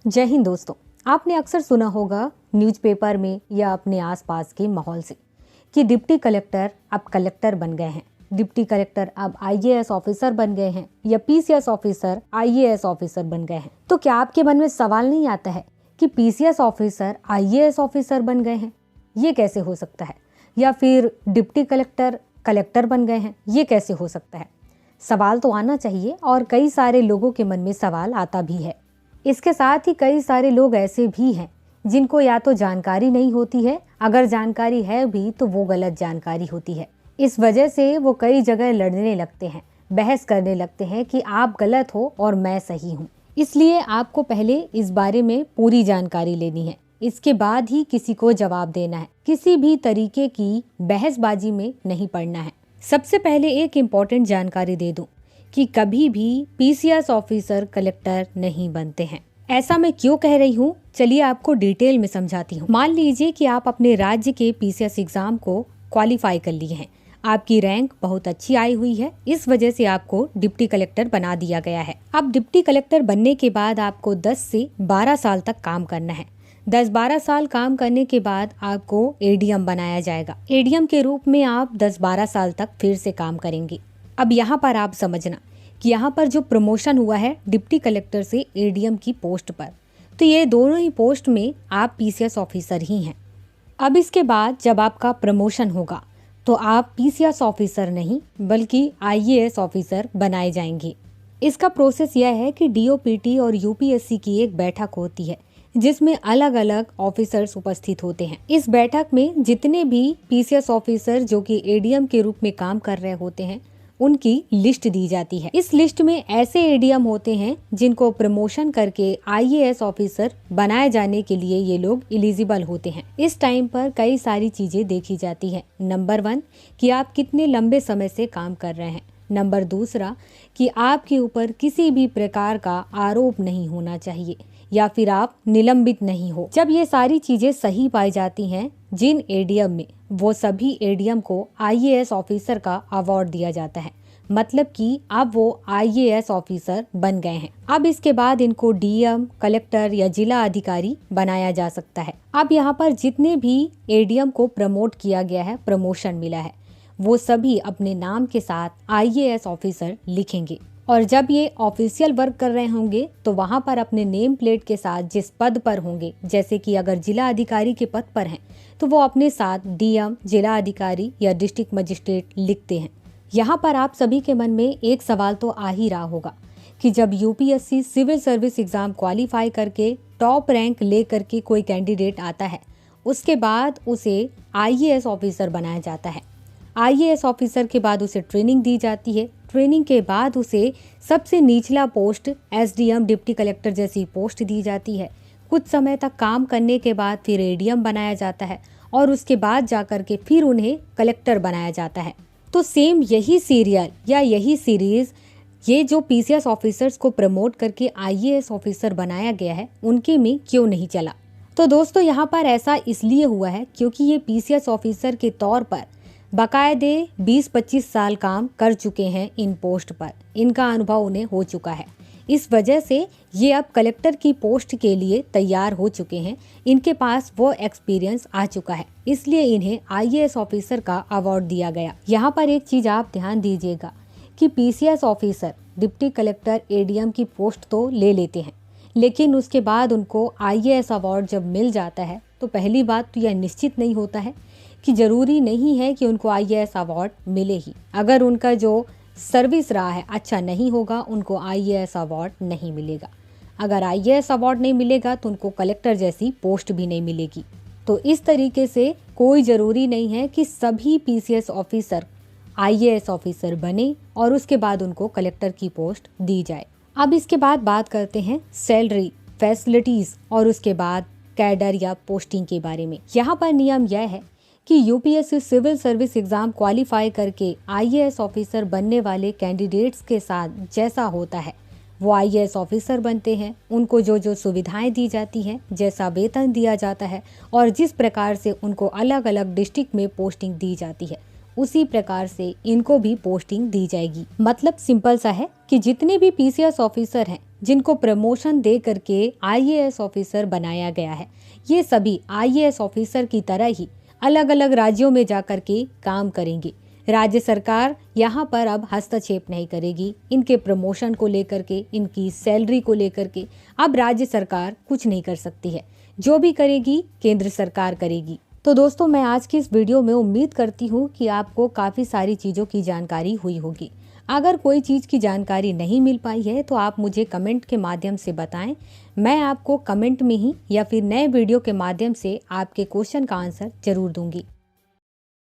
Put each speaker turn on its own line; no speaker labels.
जय हिंद दोस्तों। आपने अक्सर सुना होगा न्यूज़पेपर में या अपने आसपास के माहौल से कि डिप्टी कलेक्टर अब कलेक्टर बन गए हैं, डिप्टी कलेक्टर अब आईएएस ऑफिसर बन गए हैं या पीसीएस ऑफिसर आईएएस ऑफिसर बन गए हैं। तो क्या आपके मन में सवाल नहीं आता है कि पीसीएस ऑफिसर आईएएस ऑफिसर बन गए हैं, ये कैसे हो सकता है? या फिर डिप्टी कलेक्टर कलेक्टर बन गए हैं, ये कैसे हो सकता है? सवाल तो आना चाहिए और कई सारे लोगों के मन में सवाल आता भी है। इसके साथ ही कई सारे लोग ऐसे भी हैं जिनको या तो जानकारी नहीं होती है, अगर जानकारी है भी तो वो गलत जानकारी होती है। इस वजह से वो कई जगह लड़ने लगते हैं, बहस करने लगते हैं कि आप गलत हो और मैं सही हूँ। इसलिए आपको पहले इस बारे में पूरी जानकारी लेनी है, इसके बाद ही किसी को जवाब देना है। किसी भी तरीके की बहसबाजी में नहीं पड़ना है। सबसे पहले एक इम्पॉर्टेंट जानकारी दे दूं कि कभी भी पीसीएस ऑफिसर कलेक्टर नहीं बनते हैं। ऐसा मैं क्यों कह रही हूँ, चलिए आपको डिटेल में समझाती हूँ। मान लीजिए कि आप अपने राज्य के पीसीएस एग्जाम को क्वालिफाई कर लिए हैं, आपकी रैंक बहुत अच्छी आई हुई है, इस वजह से आपको डिप्टी कलेक्टर बना दिया गया है। अब डिप्टी कलेक्टर बनने के बाद आपको 10 से 12 साल तक काम करना है। 10-12 साल काम करने के बाद आपको एडीएम बनाया जाएगा। एडीएम के रूप में आप 10-12 साल तक फिर से काम करेंगे। अब यहाँ पर आप समझना कि यहाँ पर जो प्रमोशन हुआ है डिप्टी कलेक्टर से एडीएम की पोस्ट पर, तो ये दोनों ही पोस्ट में आप पीसीएस ऑफिसर ही हैं। अब इसके बाद जब आपका प्रमोशन होगा तो आप पीसीएस ऑफिसर नहीं बल्कि आईएएस ऑफिसर बनाए जाएंगे। इसका प्रोसेस यह है कि डीओपीटी और यूपीएससी की एक बैठक होती है जिसमें अलग अलग ऑफिसर्स उपस्थित होते हैं। इस बैठक में जितने भी पीसीएस ऑफिसर जो कि एडीएम के रूप में काम कर रहे होते हैं उनकी लिस्ट दी जाती है। इस लिस्ट में ऐसे एडीएम होते हैं जिनको प्रमोशन करके आईएएस ऑफिसर बनाए जाने के लिए ये लोग एलिजिबल होते हैं। इस टाइम पर कई सारी चीजें देखी जाती है। नंबर 1 कि आप कितने लंबे समय से काम कर रहे हैं। नंबर 2 कि आपके ऊपर किसी भी प्रकार का आरोप नहीं होना चाहिए या फिर आप निलंबित नहीं हो। जब ये सारी चीजें सही पाई जाती हैं जिन एडीएम में, वो सभी एडीएम को आईएएस ऑफिसर का अवार्ड दिया जाता है। मतलब कि अब वो आईएएस ऑफिसर बन गए हैं। अब इसके बाद इनको डीएम, कलेक्टर या जिला अधिकारी बनाया जा सकता है। अब यहाँ पर जितने भी एडीएम को प्रमोट किया गया है, प्रमोशन मिला है, वो सभी अपने नाम के साथ आईएएस ऑफिसर लिखेंगे और जब ये ऑफिशियल वर्क कर रहे होंगे तो वहां पर अपने नेम प्लेट के साथ जिस पद पर होंगे, जैसे कि अगर जिला अधिकारी के पद पर हैं तो वो अपने साथ डीएम, जिला अधिकारी या डिस्ट्रिक्ट मजिस्ट्रेट लिखते हैं। यहाँ पर आप सभी के मन में एक सवाल तो आ ही रहा होगा कि जब UPSC civil service exam qualify करके टॉप रैंक ले करके कोई कैंडिडेट आता है, उसके बाद उसे आईएएस ऑफिसर बनाया जाता है। आईएएस ऑफिसर के बाद उसे ट्रेनिंग दी जाती है। ट्रेनिंग के बाद उसे सबसे निचला पोस्ट एसडीएम, डिप्टी कलेक्टर जैसी पोस्ट दी जाती है। कुछ समय तक काम करने के बाद फिर एडीएम बनाया जाता है और उसके बाद जाकर के फिर उन्हें कलेक्टर बनाया जाता है। तो सेम यही सीरियल या यही सीरीज ये जो पीसीएस ऑफिसर्स को प्रमोट करके आईएएस ऑफिसर बनाया गया है उनके में क्यों नहीं चला? तो दोस्तों यहाँ पर ऐसा इसलिए हुआ है क्योंकि ये पीसीएस ऑफिसर के तौर पर बाकायदे 20-25 साल काम कर चुके हैं इन पोस्ट पर, इनका अनुभव उन्हें हो चुका है। इस वजह से ये अब कलेक्टर की पोस्ट के लिए तैयार हो चुके हैं। इनके पास वो एक्सपीरियंस आ चुका है, इसलिए इन्हें आईएएस ऑफिसर का अवार्ड दिया गया। यहाँ पर एक चीज आप ध्यान दीजिएगा कि PCS officer deputy collector ADM की पोस्ट तो ले लेते हैं, लेकिन उसके बाद उनको आईएएस अवार्ड जब मिल जाता है तो पहली बात तो यह निश्चित नहीं होता है कि जरूरी नहीं है कि उनको आईएएस अवार्ड मिले ही। अगर उनका जो सर्विस रहा है अच्छा नहीं होगा, उनको आईएएस अवार्ड नहीं मिलेगा। अगर आईएएस अवार्ड नहीं मिलेगा तो उनको कलेक्टर जैसी पोस्ट भी नहीं मिलेगी। तो इस तरीके से कोई ज़रूरी नहीं है कि सभी पीसीएस ऑफिसर आईएएस ऑफिसर बने और उसके बाद उनको कलेक्टर की पोस्ट दी जाए। अब इसके बाद बात करते हैं सैलरी, फैसिलिटीज़ और उसके बाद कैडर या पोस्टिंग के बारे में। यहाँ पर नियम यह है कि UPSC civil service exam qualify करके आईएएस ऑफिसर बनने वाले कैंडिडेट्स के साथ जैसा होता है वो आईएएस ऑफिसर बनते हैं। उनको जो जो सुविधाएं दी जाती हैं, जैसा वेतन दिया जाता है और जिस प्रकार से उनको अलग अलग डिस्ट्रिक्ट में पोस्टिंग दी जाती है, उसी प्रकार से इनको भी पोस्टिंग दी जाएगी। मतलब सिंपल सा है कि जितने भी पीसीएस ऑफिसर हैं जिनको प्रमोशन दे करके आईएएस ऑफिसर बनाया गया है, ये सभी आईएएस ऑफिसर की तरह ही अलग अलग राज्यों में जाकर के काम करेंगे। राज्य सरकार यहाँ पर अब हस्तक्षेप नहीं करेगी। इनके प्रमोशन को लेकर के, इनकी सैलरी को लेकर के अब राज्य सरकार कुछ नहीं कर सकती है। जो भी करेगी केंद्र सरकार करेगी। तो दोस्तों, मैं आज की इस वीडियो में उम्मीद करती हूँ कि आपको काफ़ी सारी चीज़ों की जानकारी हुई होगी। अगर कोई चीज़ की जानकारी नहीं मिल पाई है तो आप मुझे कमेंट के माध्यम से बताएं। मैं आपको कमेंट में ही या फिर नए वीडियो के माध्यम से आपके क्वेश्चन का आंसर जरूर दूंगी।